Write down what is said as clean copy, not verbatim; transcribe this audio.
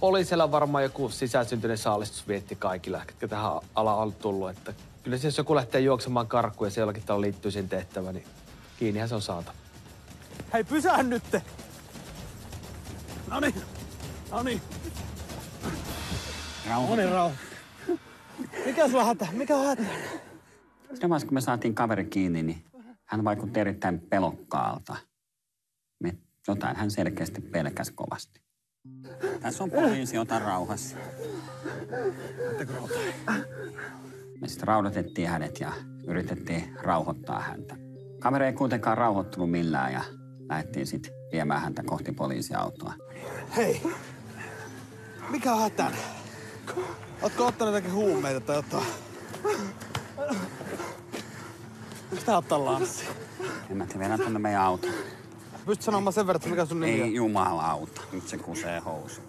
poliisilla varmaan joku sisäsyntyinen saalistus vietti kaikilla, ketkä tähän alaan on tullut. Että kyllä se, jos joku lähtee juoksemaan karkuun ja se jollakin tavalla liittyy siihen tehtävään, niin kiinnihän se on saatava. Hei, pysäännytte! Noniin. Rauha. Mikä sulla hätä? Mikä on hätä? Siinä vaiheessa, kun me saatiin kaveri kiinni, niin hän vaikutti erittäin pelokkaalta. Jotain hän selkeästi pelkäsi kovasti. Tässä on poliisi, ota rauhassa. Me sitten raudoitettiin hänet ja yritettiin rauhoittaa häntä. Kaveri ei kuitenkaan rauhoittunut millään ja lähdettiin sitten viemään häntä kohti poliisiautoa. Hei! Mikä on hätänä? Ootko ottanut jotakin huumeita tai jotain? Mitä ottaa lanssi? En mä vielä tuonne meidän autoon. Pystyt sanomaan sen verran, että mikä sun nimi on? Ei jumalauta. Nyt se kusee housuun.